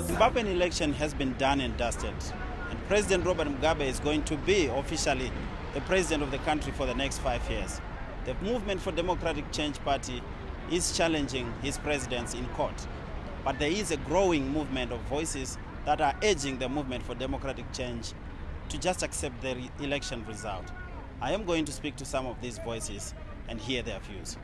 Zimbabwean election has been done and dusted, and President Robert Mugabe is going to be officially the president of the country for the next 5 years. The Movement for Democratic Change Party is challenging his presidency in court, but there is a growing movement of voices that are urging the Movement for Democratic Change to just accept the election result. I am going to speak to some of these voices and hear their views.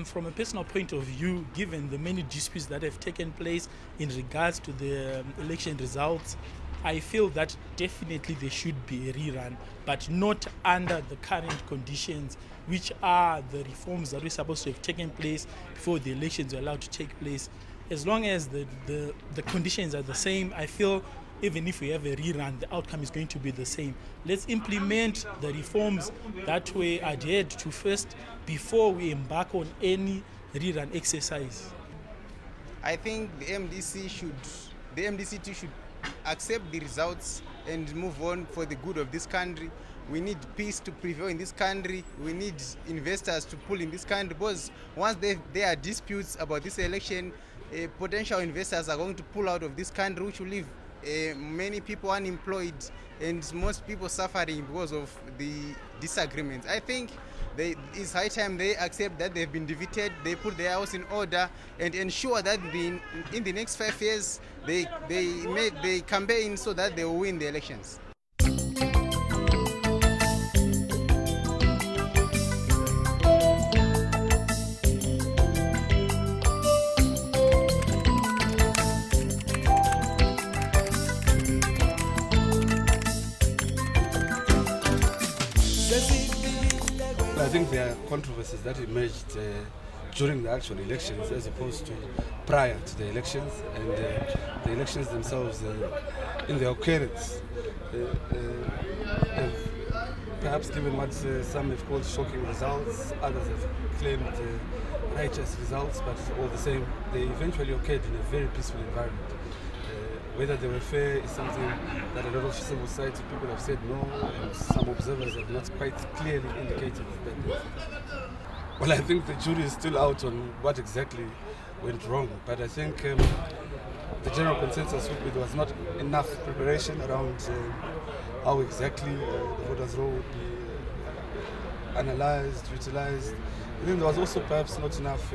From a personal point of view, given the many disputes that have taken place in regards to the election results, I feel that definitely there should be a rerun, but not under the current conditions, which are the reforms that were supposed to have taken place before the elections were allowed to take place. As long as the conditions are the same, I feel even if we have a rerun, the outcome is going to be the same. Let's implement the reforms that we adhered to first before we embark on any rerun exercise. I think the MDC too should accept the results and move on for the good of this country. We need peace to prevail in this country. We need investors to pull in this country, because once there are disputes about this election, potential investors are going to pull out of this country, which will leave many people unemployed and most people suffering because of the disagreements. I think it's high time they accept that they've been defeated, they put their house in order and ensure that in the next 5 years they campaign so that they will win the elections. I think there are controversies that emerged during the actual elections as opposed to prior to the elections, and the elections themselves, in their occurrence, have perhaps given what some have called shocking results, others have claimed righteous results, but all the same, they eventually occurred in a very peaceful environment. Whether they were fair is something that a lot of civil society people have said no, and some observers have not quite clearly indicated that they think. Well, I think the jury is still out on what exactly went wrong, but I think the general consensus would be there was not enough preparation around how exactly the voters' roll would be analyzed, utilized. I think there was also perhaps not enough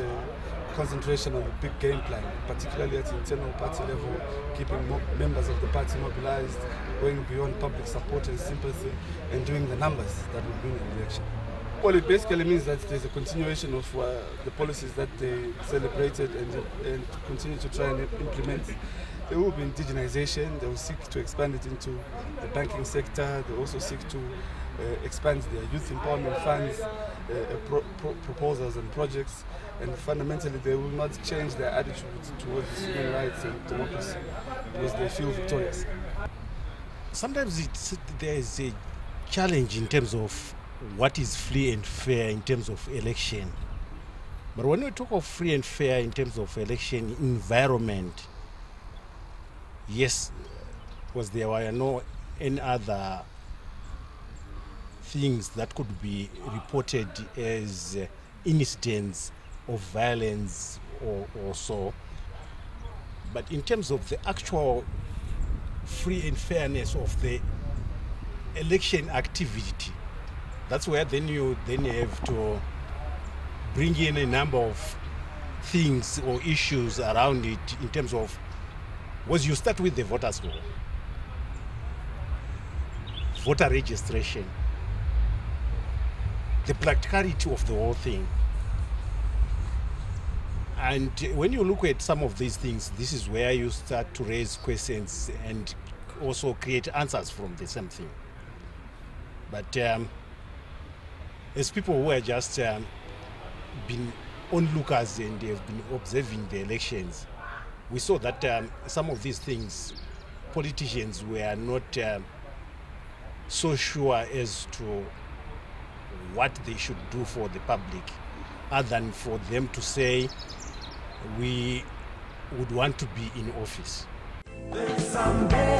concentration on the big game plan, particularly at the internal party level, keeping members of the party mobilized, going beyond public support and sympathy, and doing the numbers that will win an election. Well, it basically means that there's a continuation of the policies that they celebrated and continue to try and implement. There will be indigenization, they will seek to expand it into the banking sector, they also seek to expand their youth empowerment funds, proposals and projects, and fundamentally they will not change their attitude towards human rights and democracy because they feel victorious. Sometimes there is a challenge in terms of what is free and fair in terms of election. But when we talk of free and fair in terms of election environment, yes, because there were no any other things that could be reported as incidents of violence or so. But in terms of the actual free and fairness of the election activity, that's where then you have to bring in a number of things or issues around it in terms of, was you start with the voters' roll, voter registration, the practicality of the whole thing. And when you look at some of these things, this is where you start to raise questions and also create answers from the same thing. But as people who are just been onlookers and they have been observing the elections, we saw that some of these things, politicians were not so sure as to what they should do for the public. other than for them to say we would want to be in office. Someday